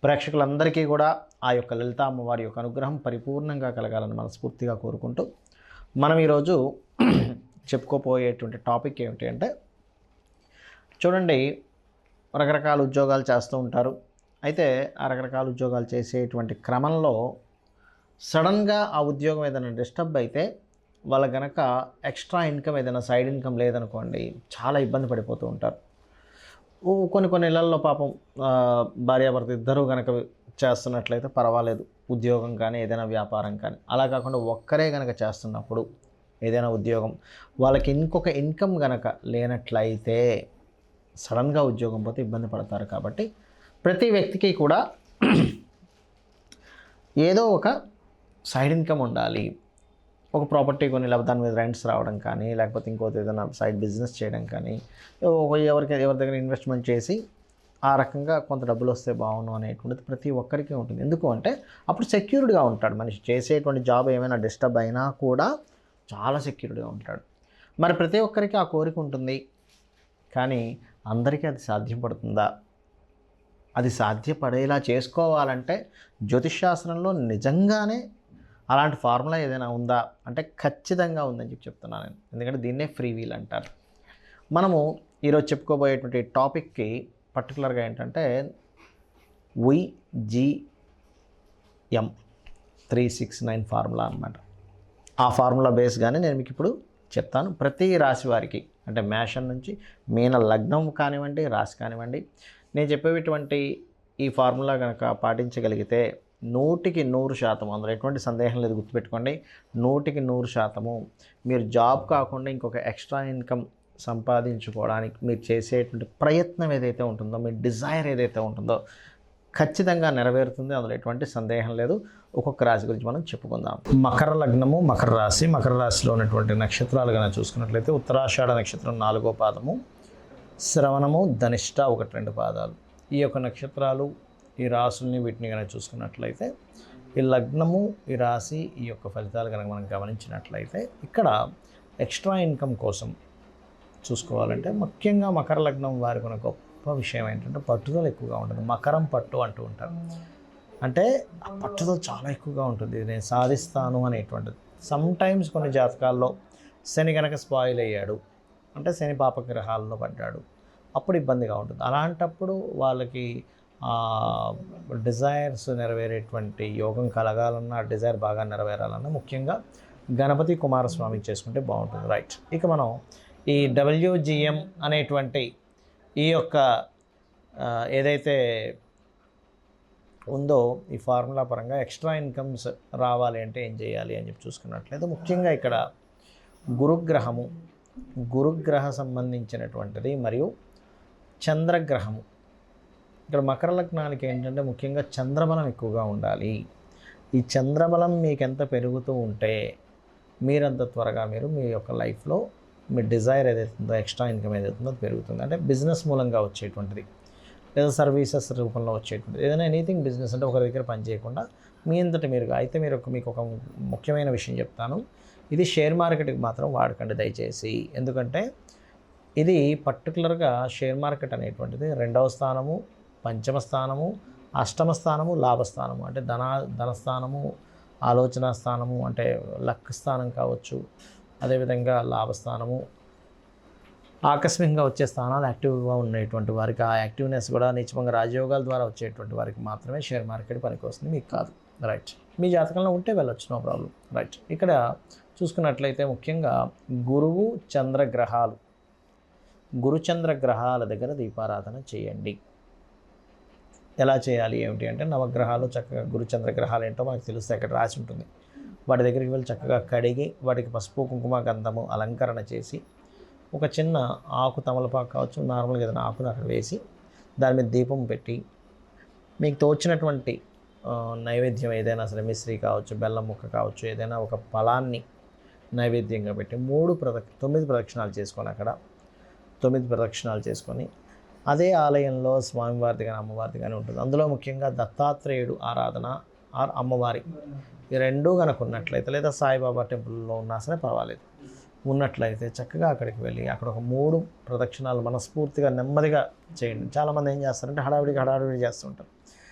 ప్రేక్షకులందరికీ కూడా ఆ యొక్క లలిత అమ్మవారి యొక్క అనుగ్రహం పరిపూర్ణంగా కలగాలని మనస్ఫూర్తిగా కోరుకుంటూ మనం ఈరోజు చెప్పుకోపోయేటువంటి టాపిక్ ఏమిటి అంటే, చూడండి, రకరకాల ఉద్యోగాలు చేస్తూ ఉంటారు. అయితే ఆ రకరకాల ఉద్యోగాలు చేసేటువంటి క్రమంలో సడన్గా ఆ ఉద్యోగం ఏదైనా డిస్టర్బ్ అయితే వాళ్ళ గనక ఎక్స్ట్రా ఇన్కమ్ ఏదైనా సైడ్ ఇన్కమ్ లేదనుకోండి, చాలా ఇబ్బంది పడిపోతూ ఉంటారు. కొన్ని ఇళ్లల్లో పాపం భార్యాభర్త ఇద్దరూ కనుక చేస్తున్నట్లయితే పర్వాలేదు, ఉద్యోగం కానీ ఏదైనా వ్యాపారం కానీ. అలా కాకుండా ఒక్కరే కనుక చేస్తున్నప్పుడు ఏదైనా ఉద్యోగం వాళ్ళకి ఇంకొక ఇన్కమ్ కనుక లేనట్లయితే సడన్గా ఉద్యోగం పోతే ఇబ్బంది పడతారు. కాబట్టి ప్రతి వ్యక్తికి కూడా ఏదో ఒక సైడ్ ఇన్కమ్ ఉండాలి. ఒక ప్రాపర్టీ కొని లేకపోతే దాని మీద రెంట్స్ రావడం కానీ, లేకపోతే ఇంకోటి ఏదైనా సైడ్ బిజినెస్ చేయడం కానీ, ఎవరి దగ్గర ఇన్వెస్ట్మెంట్ చేసి ఆ రకంగా కొంత డబ్బులు వస్తే బాగుండు అనేటువంటిది ప్రతి ఒక్కరికి ఉంటుంది. ఎందుకు అంటే అప్పుడు సెక్యూర్డ్గా ఉంటాడు మనిషి. చేసేటువంటి జాబ్ ఏమైనా డిస్టర్బ్ అయినా కూడా చాలా సెక్యూర్డ్గా ఉంటాడు. మరి ప్రతి ఒక్కరికి ఆ కోరిక ఉంటుంది, కానీ అందరికీ అది సాధ్యపడుతుందా? అది సాధ్యపడేలా చేసుకోవాలంటే జ్యోతిష్శాస్త్రంలో నిజంగానే అలాంటి ఫార్ములా ఏదైనా ఉందా అంటే ఖచ్చితంగా ఉందని చెప్తున్నాను నేను. ఎందుకంటే దీన్నే ఫ్రీ వీల్ అంటారు. మనము ఈరోజు చెప్పుకోబోయేటువంటి టాపిక్కి పర్టికులర్గా ఏంటంటే VGM 369 ఫార్ములా అన్నమాట. ఆ ఫార్ములా బేస్గానే నేను మీకు ఇప్పుడు చెప్తాను. ప్రతి రాశి వారికి, అంటే మేషం నుంచి మీన లగ్నం కానివ్వండి, రాశి కానివ్వండి, నేను చెప్పేటువంటి ఈ ఫార్ములా కనుక పాటించగలిగితే 100% అందులో ఎటువంటి సందేహం లేదు. గుర్తుపెట్టుకోండి, 100% మీరు జాబ్ కాకుండా ఇంకొక ఎక్స్ట్రా ఇన్కమ్ సంపాదించుకోవడానికి మీరు చేసేటువంటి ప్రయత్నం ఏదైతే ఉంటుందో, మీ డిజైర్ ఏదైతే ఉంటుందో ఖచ్చితంగా నెరవేరుతుంది. అందులో ఎటువంటి సందేహం లేదు. ఒక్కొక్క రాశి గురించి మనం చెప్పుకుందాం. మకర లగ్నము, మకర రాశి. మకర రాశిలో ఉన్నటువంటి నక్షత్రాలు కనుక చూసుకున్నట్లయితే ఉత్తరాషాఢ నక్షత్రం 4వ పాదము, శ్రవణము, ధనిష్ట 1-2 పాదాలు. ఈ యొక్క నక్షత్రాలు, ఈ రాశుల్ని, వీటిని కనుక చూసుకున్నట్లయితే ఈ లగ్నము, ఈ రాశి, ఈ యొక్క ఫలితాలు కనుక మనం గమనించినట్లయితే ఇక్కడ ఎక్స్ట్రా ఇన్కమ్ కోసం చూసుకోవాలంటే ముఖ్యంగా మకర లగ్నం వారికి ఒక గొప్ప విషయం ఏంటంటే పట్టుదల ఎక్కువగా ఉంటుంది. మకరం పట్టు అంటూ ఉంటారు. అంటే ఆ పట్టుదల చాలా ఎక్కువగా ఉంటుంది. ఇది నేను సాధిస్తాను అనేటువంటిది. సమ్టైమ్స్ కొన్ని జాతకాల్లో శని కనుక స్పాయిల్ అయ్యాడు అంటే, శని పాపగ్రహాల్లో పడ్డాడు, అప్పుడు ఇబ్బందిగా ఉంటుంది. అలాంటప్పుడు వాళ్ళకి డిజైర్స్ నెరవేరేటువంటి యోగం కలగాలన్నా, డిజైర్ బాగా నెరవేరాలన్నా ముఖ్యంగా గణపతి కుమారస్వామి చేసుకుంటే బాగుంటుంది. రైట్, ఇక మనం ఈ WGM అనేటువంటి ఈ యొక్క ఏదైతే ఉందో ఈ ఫార్ములా పరంగా ఎక్స్ట్రా ఇన్కమ్స్ రావాలి అంటే ఏం చేయాలి అని చెప్పి చూసుకున్నట్లయితే ముఖ్యంగా ఇక్కడ గురుగ్రహ సంబంధించినటువంటిది మరియు చంద్రగ్రహము. ఇక్కడ మకర లగ్నానికి ఏంటంటే ముఖ్యంగా చంద్రబలం ఎక్కువగా ఉండాలి. ఈ చంద్రబలం మీకు ఎంత పెరుగుతూ ఉంటే మీరంత త్వరగా మీరు మీ యొక్క లైఫ్లో మీ డిజైర్ ఏదైతే ఉందో, ఎక్స్ట్రా ఇన్కమ్ ఏదైతే ఉందో పెరుగుతుంది. అంటే బిజినెస్ మూలంగా వచ్చేటువంటిది, లేదా సర్వీసెస్ రూపంలో వచ్చేటువంటిది, ఏదైనా ఎనీథింగ్ బిజినెస్ అంటే ఒకరి దగ్గర పని చేయకుండా మీ అంతటి మీరుగా. అయితే మీకు ఒక ముఖ్యమైన విషయం చెప్తాను, ఇది షేర్ మార్కెట్కి మాత్రం వాడకండి దయచేసి. ఎందుకంటే ఇది పర్టికులర్గా షేర్ మార్కెట్ అనేటువంటిది 2వ స్థానము, 5వ స్థానము, 8వ స్థానము, లాభస్థానము అంటే ధనస్థానము, ఆలోచన స్థానము అంటే లక్ స్థానం కావచ్చు, అదేవిధంగా లాభస్థానము, ఆకస్మికంగా వచ్చే స్థానాలు యాక్టివ్గా ఉండేటువంటి వారికి, ఆ యాక్టివ్నెస్ కూడా నిత్యమంగా రాజయోగాల ద్వారా వచ్చేటువంటి వారికి మాత్రమే షేర్ మార్కెట్ పనికి వస్తుంది, మీకు కాదు. రైట్, మీ జాతకంలో ఉంటే వెళ్ళొచ్చు, నో ప్రాబ్లం. రైట్, ఇక్కడ చూసుకున్నట్లయితే ముఖ్యంగా గురువు చంద్ర గ్రహాల దగ్గర దీపారాధన చేయండి. ఎలా చేయాలి ఏమిటి అంటే, నవగ్రహాలు చక్కగా గురుచంద్ర గ్రహాలు ఏంటో మనకు తెలుస్తే అక్కడ రాసి ఉంటుంది. వాటి దగ్గరికి వెళ్ళి చక్కగా కడిగి వాటికి పసుపు, కుంకుమ, గంధము అలంకరణ చేసి ఒక చిన్న ఆకు, తమలపాకు కావచ్చు, నార్మల్గా ఏదైనా ఆకును అక్కడ వేసి దాని మీద దీపం పెట్టి మీకు తోచినటువంటి నైవేద్యం ఏదైనా సరే, మిశ్రీ కావచ్చు, బెల్లం ముక్క కావచ్చు, ఏదైనా ఒక ఫలాన్ని నైవేద్యంగా పెట్టి 9 ప్రదక్షిణాలు చేసుకొని అక్కడ 9 ప్రదక్షిణాలు చేసుకొని అదే ఆలయంలో స్వామివారిది కానీ అమ్మవారిది కానీ ఉంటుంది. అందులో ముఖ్యంగా దత్తాత్రేయుడు ఆరాధన ఆర్ అమ్మవారి ఈ రెండూ కనుక ఉన్నట్లయితే, లేదా సాయిబాబా టెంపుల్లో ఉన్నా సరే పర్వాలేదు, ఉన్నట్లయితే చక్కగా అక్కడికి వెళ్ళి అక్కడ ఒక 3 ప్రదక్షిణాలు మనస్ఫూర్తిగా నెమ్మదిగా చేయండి. చాలామంది ఏం చేస్తారంటే హడావిడి చేస్తుంటారు.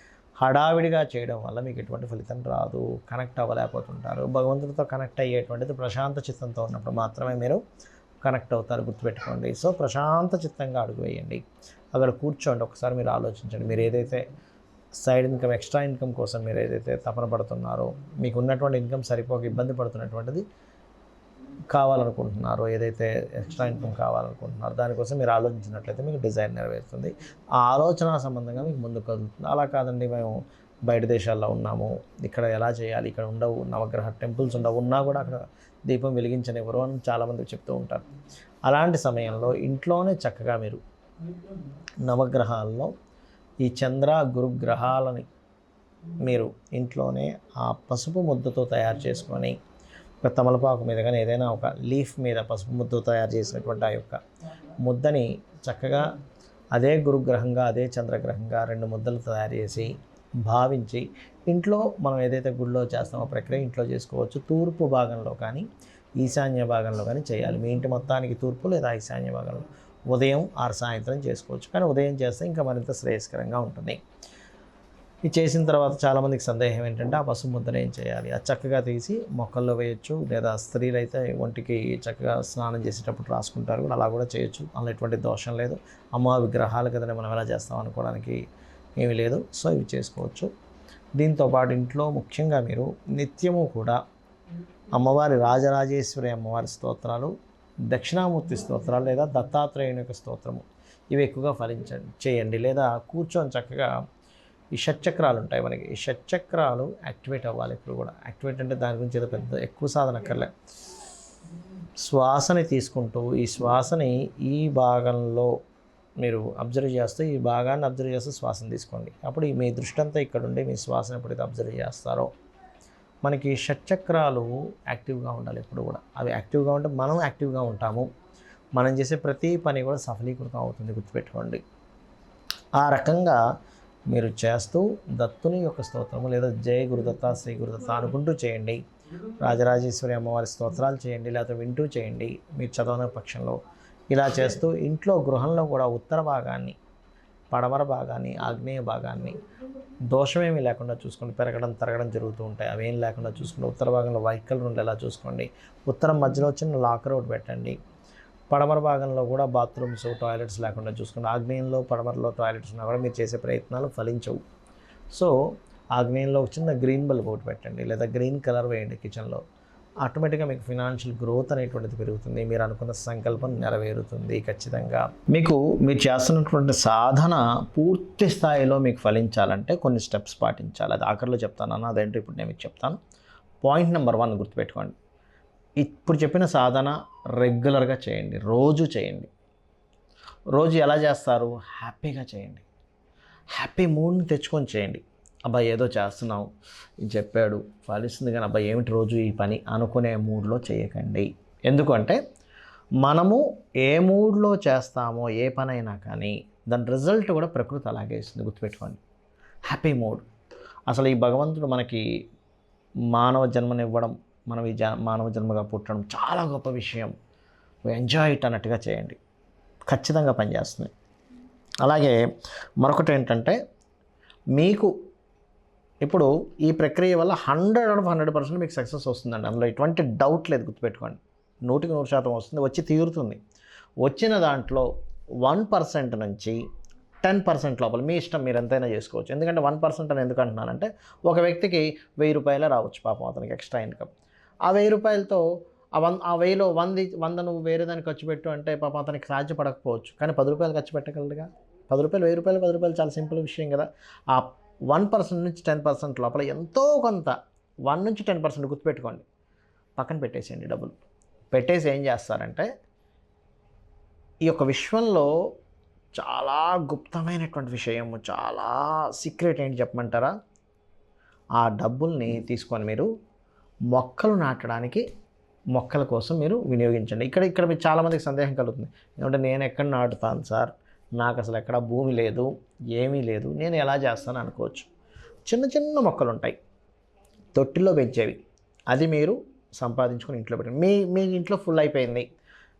హడావిడిగా చేయడం వల్ల మీకు ఎటువంటి ఫలితం రాదు, కనెక్ట్ అవ్వలేకపోతుంటారు. భగవంతుడితో కనెక్ట్ అయ్యేటువంటిది ప్రశాంత చిత్తంతో ఉన్నప్పుడు మాత్రమే మీరు కనెక్ట్ అవుతారు, గుర్తుపెట్టుకోండి. సో ప్రశాంత చిత్తంగా అడుగు వేయండి, అక్కడ కూర్చోండి. ఒకసారి మీరు ఆలోచించండి, మీరు ఏదైతే సైడ్ ఇన్కమ్, ఎక్స్ట్రా ఇన్కమ్ కోసం మీరు ఏదైతే తపన పడుతున్నారో, మీకు ఉన్నటువంటి ఇన్కమ్ సరిపోక ఇబ్బంది పడుతున్నటువంటిది కావాలనుకుంటున్నారో, ఏదైతే ఎక్స్ట్రా ఇన్కమ్ కావాలనుకుంటున్నారో దానికోసం మీరు ఆలోచించినట్లయితే మీకు డిజైర్ నెరవేరుతుంది. ఆ ఆలోచన సంబంధంగా మీకు ముందుకు కదులుతుంది. అలా కాదండి, మేము బయట దేశాల్లో ఉన్నాము, ఇక్కడ ఎలా చేయాలి, ఇక్కడ ఉండవు నవగ్రహ టెంపుల్స్ ఉండవు, ఉన్నా కూడా అక్కడ దీపం వెలిగించనివ్వరు అని చాలామంది చెప్తూ ఉంటారు. అలాంటి సమయంలో ఇంట్లోనే చక్కగా మీరు నవగ్రహాల్లో ఈ చంద్ర గురుగ్రహాలని మీరు ఇంట్లోనే ఆ పసుపు ముద్దతో తయారు చేసుకొని, ఒక తమలపాకు మీద కానీ ఏదైనా ఒక లీఫ్ మీద పసుపు ముద్దతో తయారు చేసినటువంటి ఆ యొక్క ముద్దని చక్కగా అదే గురుగ్రహంగా అదే చంద్రగ్రహంగా 2 ముద్దలు తయారు చేసి భావించి ఇంట్లో మనం ఏదైతే గుడిలో చేస్తామో ప్రక్రియ ఇంట్లో చేసుకోవచ్చు. తూర్పు భాగంలో కానీ ఈశాన్య భాగంలో కానీ చేయాలి. మీ ఇంటి మొత్తానికి తూర్పు లేదా ఈశాన్య భాగంలో ఉదయం ఆర్ సాయంత్రం చేసుకోవచ్చు, కానీ ఉదయం చేస్తే ఇంకా మరింత శ్రేయస్కరంగా ఉంటుంది. ఇది చేసిన తర్వాత చాలామందికి సందేహం ఏంటంటే ఆ పసుపు ముద్దను ఏం చేయాలి, అది చక్కగా తీసి మొక్కల్లో వేయచ్చు, లేదా స్త్రీలు అయితే ఒంటికి చక్కగా స్నానం చేసేటప్పుడు రాసుకుంటారు కూడా, అలా కూడా చేయొచ్చు. అందులో ఎటువంటి దోషం లేదు. అమ్మ విగ్రహాలు కదండి మనం ఎలా చేస్తాం అనుకోవడానికి ఏమీ లేదు. సో ఇవి చేసుకోవచ్చు. దీంతోపాటు ఇంట్లో ముఖ్యంగా మీరు నిత్యము కూడా అమ్మవారి రాజరాజేశ్వరి అమ్మవారి స్తోత్రాలు, దక్షిణామూర్తి స్తోత్రాలు లేదా దత్తాత్రేయుని యొక్క స్తోత్రము ఇవి ఎక్కువగా చేయండి. లేదా కూర్చొని చక్కగా ఈ షట్చక్రాలు ఉంటాయి మనకి, ఈ షట్చక్రాలు యాక్టివేట్ అవ్వాలి. ఇప్పుడు కూడా యాక్టివేట్ అంటే దాని గురించి ఏదో పెద్ద ఎక్కువ సాధన అక్కర్లే. శ్వాసని తీసుకుంటూ ఈ శ్వాసని ఈ భాగంలో మీరు అబ్జర్వ్ చేస్తూ, ఈ భాగాన్ని అబ్జర్వ్ చేస్తూ శ్వాసను తీసుకోండి. అప్పుడు మీ దృష్టి అంతా ఇక్కడ ఉండి మీ శ్వాసను ఎప్పుడైతే అబ్జర్వ్ చేస్తారో మనకి షట్చక్రాలు యాక్టివ్గా ఉండాలి. ఎప్పుడు కూడా అవి యాక్టివ్గా ఉంటే మనం యాక్టివ్గా ఉంటాము, మనం చేసే ప్రతి పని కూడా సఫలీకృతం అవుతుంది, గుర్తుపెట్టుకోండి. ఆ రకంగా మీరు చేస్తూ దత్తుని యొక్క స్తోత్రము లేదా జయ గురుదత్త శ్రీ గురుదత్త అనుకుంటూ చేయండి. రాజరాజేశ్వరి అమ్మవారి స్తోత్రాలు చేయండి, లేకపోతే వింటూ చేయండి మీరు చదవని పక్షంలో. ఇలా చేస్తూ ఇంట్లో గృహంలో కూడా ఉత్తర భాగాన్ని, పడమర భాగాన్ని, ఆగ్నేయ భాగాన్ని దోషమేమీ లేకుండా చూసుకోండి. పెరగడం తరగడం జరుగుతూ ఉంటాయి, అవేం లేకుండా చూసుకోండి. ఉత్తర భాగంలో వైట్ కలర్ ఉండేలా చూసుకోండి. ఉత్తరం మధ్యలో చిన్న లాకర్ ఒకటి పెట్టండి. పడమర భాగంలో కూడా బాత్రూమ్స్, టాయిలెట్స్ లేకుండా చూసుకోండి. ఆగ్నేయంలో పడమరలో టాయిలెట్స్ ఉన్నా కూడా మీరు చేసే ప్రయత్నాలు ఫలించవు. సో ఆగ్నేయంలో ఒక చిన్న గ్రీన్ బల్బ్ ఒకటి పెట్టండి, లేదా గ్రీన్ కలర్ వేయండి కిచెన్లో. ఆటోమేటిక్గా మీకు ఫినాన్షియల్ గ్రోత్ అనేటువంటిది పెరుగుతుంది, మీరు అనుకున్న సంకల్పం నెరవేరుతుంది ఖచ్చితంగా. మీకు మీరు చేస్తున్నటువంటి సాధన పూర్తి స్థాయిలో మీకు ఫలించాలంటే కొన్ని స్టెప్స్ పాటించాలి. అది ఆఖరిలో చెప్తాను, అదేంటో ఇప్పుడు నేను మీకు చెప్తాను. పాయింట్ నెంబర్ 1 గుర్తుపెట్టుకోండి. ఇప్పుడు చెప్పిన సాధన రెగ్యులర్గా చేయండి, రోజు చేయండి. రోజు ఎలా చేస్తారు? హ్యాపీగా చేయండి, హ్యాపీ మూడ్ని తెచ్చుకొని చేయండి. అబ్బాయి ఏదో చేస్తున్నాం, ఇది చెప్పాడు ఫలిస్తుంది, కానీ అబ్బాయి ఏమిటి రోజు ఈ పని అనుకునే మూడ్లో చేయకండి. ఎందుకంటే మనము ఏ మూడ్లో చేస్తామో ఏ పనైనా కానీ దాని రిజల్ట్ కూడా ప్రకృతి అలాగే ఇస్తుంది, గుర్తుపెట్టుకోండి. Happy mood. అసలు ఈ భగవంతుడు మనకి మానవ జన్మనివ్వడం, మనం ఈ మానవ జన్మగా పుట్టడం చాలా గొప్ప విషయం. ఎంజాయ్ ఇట్ అన్నట్టుగా చేయండి, ఖచ్చితంగా పనిచేస్తుంది. అలాగే మరొకటి ఏంటంటే, మీకు ఇప్పుడు ఈ ప్రక్రియ వల్ల 100% మీకు సక్సెస్ వస్తుందండి, అందులో ఎటువంటి డౌట్ లేదు, గుర్తుపెట్టుకోండి. 100% వస్తుంది, వచ్చి తీరుతుంది. వచ్చిన దాంట్లో 1% నుంచి 10% లోపల మీ ఇష్టం, మీరు ఎంతైనా చేసుకోవచ్చు. ఎందుకంటే 1% అని ఎందుకు అంటున్నానంటే, ఒక వ్యక్తికి 1000 రూపాయలే రావచ్చు పాపం, అతనికి ఎక్స్ట్రా ఇన్కమ్. ఆ 1000 రూపాయలతో ఆ 1000లో 100 నువ్వు వేరే దానికి ఖర్చు పెట్టు అంటే పాపం అతనికి సాధ్యపడకపోవచ్చు, కానీ 10 రూపాయలు ఖర్చు పెట్టగలడుగా. 10 రూపాయలు 1000 రూపాయలు 10 రూపాయలు చాలా సింపుల్ విషయం కదా. ఆ 1% నుంచి 10% లోపల ఎంతో కొంత 1 నుంచి 10% గుర్తుపెట్టుకోండి, పక్కన పెట్టేసేయండి. డబ్బులు పెట్టేసి ఏం చేస్తారంటే, ఈ యొక్క విశ్వంలో చాలా గుప్తమైనటువంటి విషయం, చాలా సీక్రెట్ ఏంటి చెప్పమంటారా? ఆ డబ్బుల్ని తీసుకొని మీరు మొక్కలు నాటడానికి, మొక్కల కోసం మీరు వినియోగించండి. ఇక్కడ మీకు చాలామందికి సందేహం కలుగుతుంది, ఎందుకంటే నేను ఎక్కడ నాటుతాను సార్, నాకు అసలు ఎక్కడ భూమి లేదు, ఏమీ లేదు, నేను ఎలా చేస్తాను అనుకోవచ్చు. చిన్న చిన్న మొక్కలు ఉంటాయి తొట్టిలో పెంచేవి, అది మీరు సంపాదించుకొని ఇంట్లో పెట్టండి. మీ ఇంట్లో ఫుల్ అయిపోయింది,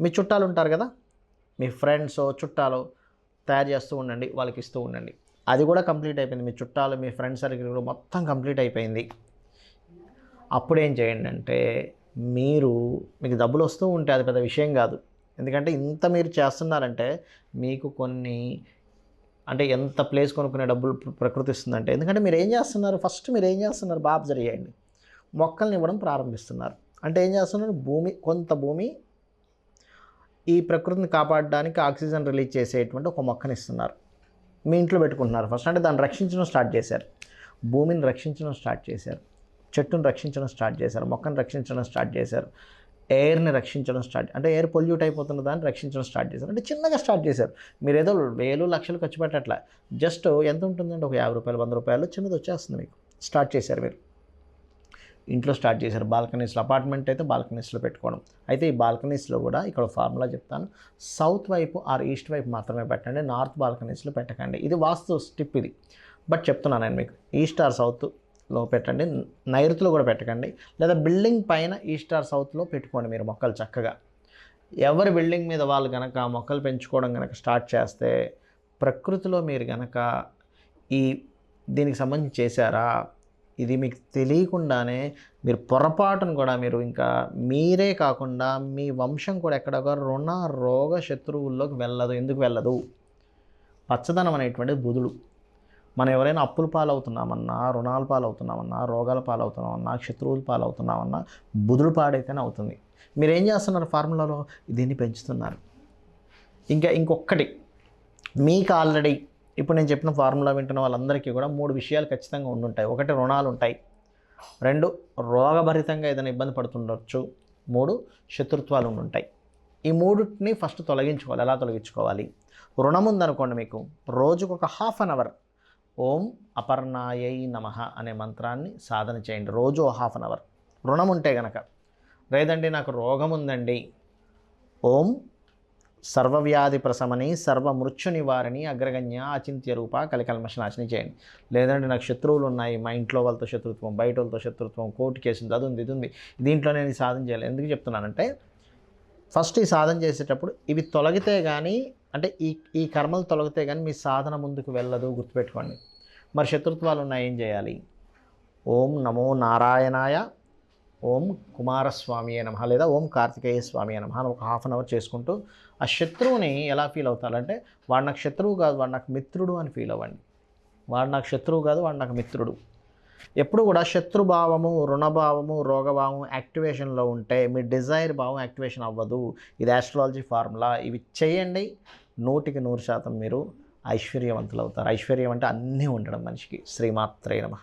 మీ చుట్టాలు ఉంటారు కదా, మీ ఫ్రెండ్స్ చుట్టాలు తయారు చేస్తూ ఉండండి, వాళ్ళకి ఇస్తూ ఉండండి. అది కూడా కంప్లీట్ అయిపోయింది. మీ చుట్టాలు, మీ ఫ్రెండ్ సర్కిల్ కూడా మొత్తం కంప్లీట్ అయిపోయింది. అప్పుడు ఏం చేయండి అంటే, మీకు డబ్బులు వస్తూ ఉంటే అది పెద్ద విషయం కాదు. ఎందుకంటే ఇంత మీరు చేస్తున్నారంటే మీకు కొన్ని అంటే ఎంత ప్లేస్ కొనుక్కునే డబ్బులు ప్రకృతి ఇస్తుందంటే, ఎందుకంటే మీరు ఏం చేస్తున్నారు, ఫస్ట్ మీరు ఏం చేస్తున్నారు బాగా అబ్జర్వ్ చేయండి. మొక్కల్ని ఇవ్వడం ప్రారంభిస్తున్నారు. అంటే ఏం చేస్తున్నారు, కొంత భూమి ఈ ప్రకృతిని కాపాడడానికి ఆక్సిజన్ రిలీజ్ చేసేటువంటి ఒక మొక్కని ఇస్తున్నారు. మీ ఇంట్లో పెట్టుకుంటున్నారు ఫస్ట్. అంటే దాన్ని రక్షించడం స్టార్ట్ చేశారు, భూమిని రక్షించడం స్టార్ట్ చేశారు, చెట్టును రక్షించడం స్టార్ట్ చేశారు, మొక్కను రక్షించడం స్టార్ట్ చేశారు, ఎయిర్ని రక్షించడం అంటే ఎయిర్ పొల్యూట్ అయిపోతున్న దాన్ని రక్షించడం స్టార్ట్ చేశారు. అంటే చిన్నగా స్టార్ట్ చేశారు. మీరు ఏదో వేలు లక్షలు ఖర్చు పెట్టట్లా, జస్ట్ ఎంత ఉంటుందంటే ఒక 50 రూపాయలు 100 రూపాయలు చిన్నది వచ్చేస్తుంది మీకు. స్టార్ట్ చేశారు మీరు, ఇంట్లో స్టార్ట్ చేశారు. బాల్కనీస్లో, అపార్ట్మెంట్ అయితే బాల్కనీస్లో పెట్టుకోవడం. అయితే ఈ బాల్కనీస్లో కూడా ఇక్కడ ఫార్ములా చెప్తాను, సౌత్ వైపు ఆర్ ఈస్ట్ వైపు మాత్రమే పెట్టండి, నార్త్ బాల్కనీస్లో పెట్టకండి. ఇది వాస్తు టిప్ ఇది, బట్ చెప్తున్నాను నేను మీకు. ఈస్ట్ ఆర్ సౌత్లో పెట్టండి, నైరుతిలో కూడా పెట్టకండి, లేదా బిల్డింగ్ పైన ఈస్ట్ ఆర్ సౌత్లో పెట్టుకోండి మీరు మొక్కలు చక్కగా. ఎవరి బిల్డింగ్ మీద వాళ్ళు కనుక మొక్కలు పెంచుకోవడం కనుక స్టార్ట్ చేస్తే, ప్రకృతిలో మీరు కనుక దీనికి సంబంధించి చేశారా, ఇది మీకు తెలియకుండానే మీరు పొరపాటును కూడా ఇంకా మీరే కాకుండా మీ వంశం కూడా ఎక్కడొక రుణ రోగ శత్రువుల్లోకి వెళ్ళదు. ఎందుకు వెళ్ళదు? పచ్చదనం అనేటువంటిది బుధుడు. మనం ఎవరైనా అప్పుల పాలవుతున్నామన్నా, రుణాల పాలవుతున్నామన్నా, రోగాల పాలవుతున్నామన్నా, శత్రువుల పాలవుతున్నామన్నా బుధుడు పాడైతేనే అవుతుంది. మీరు ఏం చేస్తున్నారు, ఫార్ములాలో దీన్ని పెంచుతున్నారు. ఇంకొకటి మీకు ఆల్రెడీ ఇప్పుడు నేను చెప్పిన ఫార్ములా వింటున్న వాళ్ళందరికీ కూడా 3 విషయాలు ఖచ్చితంగా ఉండుంటాయి. 1 రుణాలు ఉంటాయి, 2 రోగభరితంగా ఏదైనా ఇబ్బంది పడుతుండొచ్చు, 3 శత్రుత్వాలు ఉండుంటాయి. ఈ 3ని ఫస్ట్ తొలగించుకోవాలి. ఎలా తొలగించుకోవాలి? రుణం ఉందనుకోండి మీకు, రోజుకు ఒక ½ అన్ అవర్ ఓం అపర్ణాయై నమః అనే మంత్రాన్ని సాధన చేయండి, రోజు ½ అన్ అవర్. రుణం ఉంటే గనక, లేదండి నాకు రోగం ఉందండి, ఓం సర్వవ్యాధి ప్రశమని సర్వమృత్యు నివారణి అగ్రగణ్య అచింత్య రూప కలికల్మషనాశిని చేయండి. లేదంటే నాకు శత్రువులు ఉన్నాయి, మా ఇంట్లో వాళ్ళతో శత్రుత్వం, బయట వాళ్ళతో శత్రుత్వం, కోర్టు కేసు అది ఉంది, ఇది ఉంది, దీంట్లో నేను సాధన చేయాలి. ఎందుకు చెప్తున్నానంటే, ఫస్ట్ ఈ సాధన చేసేటప్పుడు ఇవి తొలగితే కానీ, అంటే ఈ కర్మలు తొలగితే కానీ మీ సాధన ముందుకు వెళ్ళదు, గుర్తుపెట్టుకోండి. మరి శత్రుత్వాలు ఉన్నాయి, ఏం చేయాలి? ఓం నమో నారాయణాయ, ఓం కుమారస్వామి నమః, లేదా ఓం కార్తికేయ స్వామి నమః అని ఒక ½ అన్ అవర్ చేసుకుంటూ ఆ శత్రువుని ఎలా ఫీల్ అవుతారంటే, వాడు నాకు శత్రువు కాదు, వాడు నాకు మిత్రుడు అని ఫీల్ అవ్వండి. వాడు నాకు శత్రువు కాదు, వాడు నాకు మిత్రుడు. ఎప్పుడు కూడా శత్రుభావము, రుణభావము, రోగభావము యాక్టివేషన్లో ఉంటే మీ డిజైర్ భావం యాక్టివేషన్ అవ్వదు. ఇది ఆస్ట్రాలజీ ఫార్ములా. ఇవి చేయండి, 100కి 100% మీరు ఐశ్వర్యవంతులు అవుతారు. ఐశ్వర్యం అంటే అన్నీ ఉండడం మనిషికి. శ్రీమాత్రే నమః.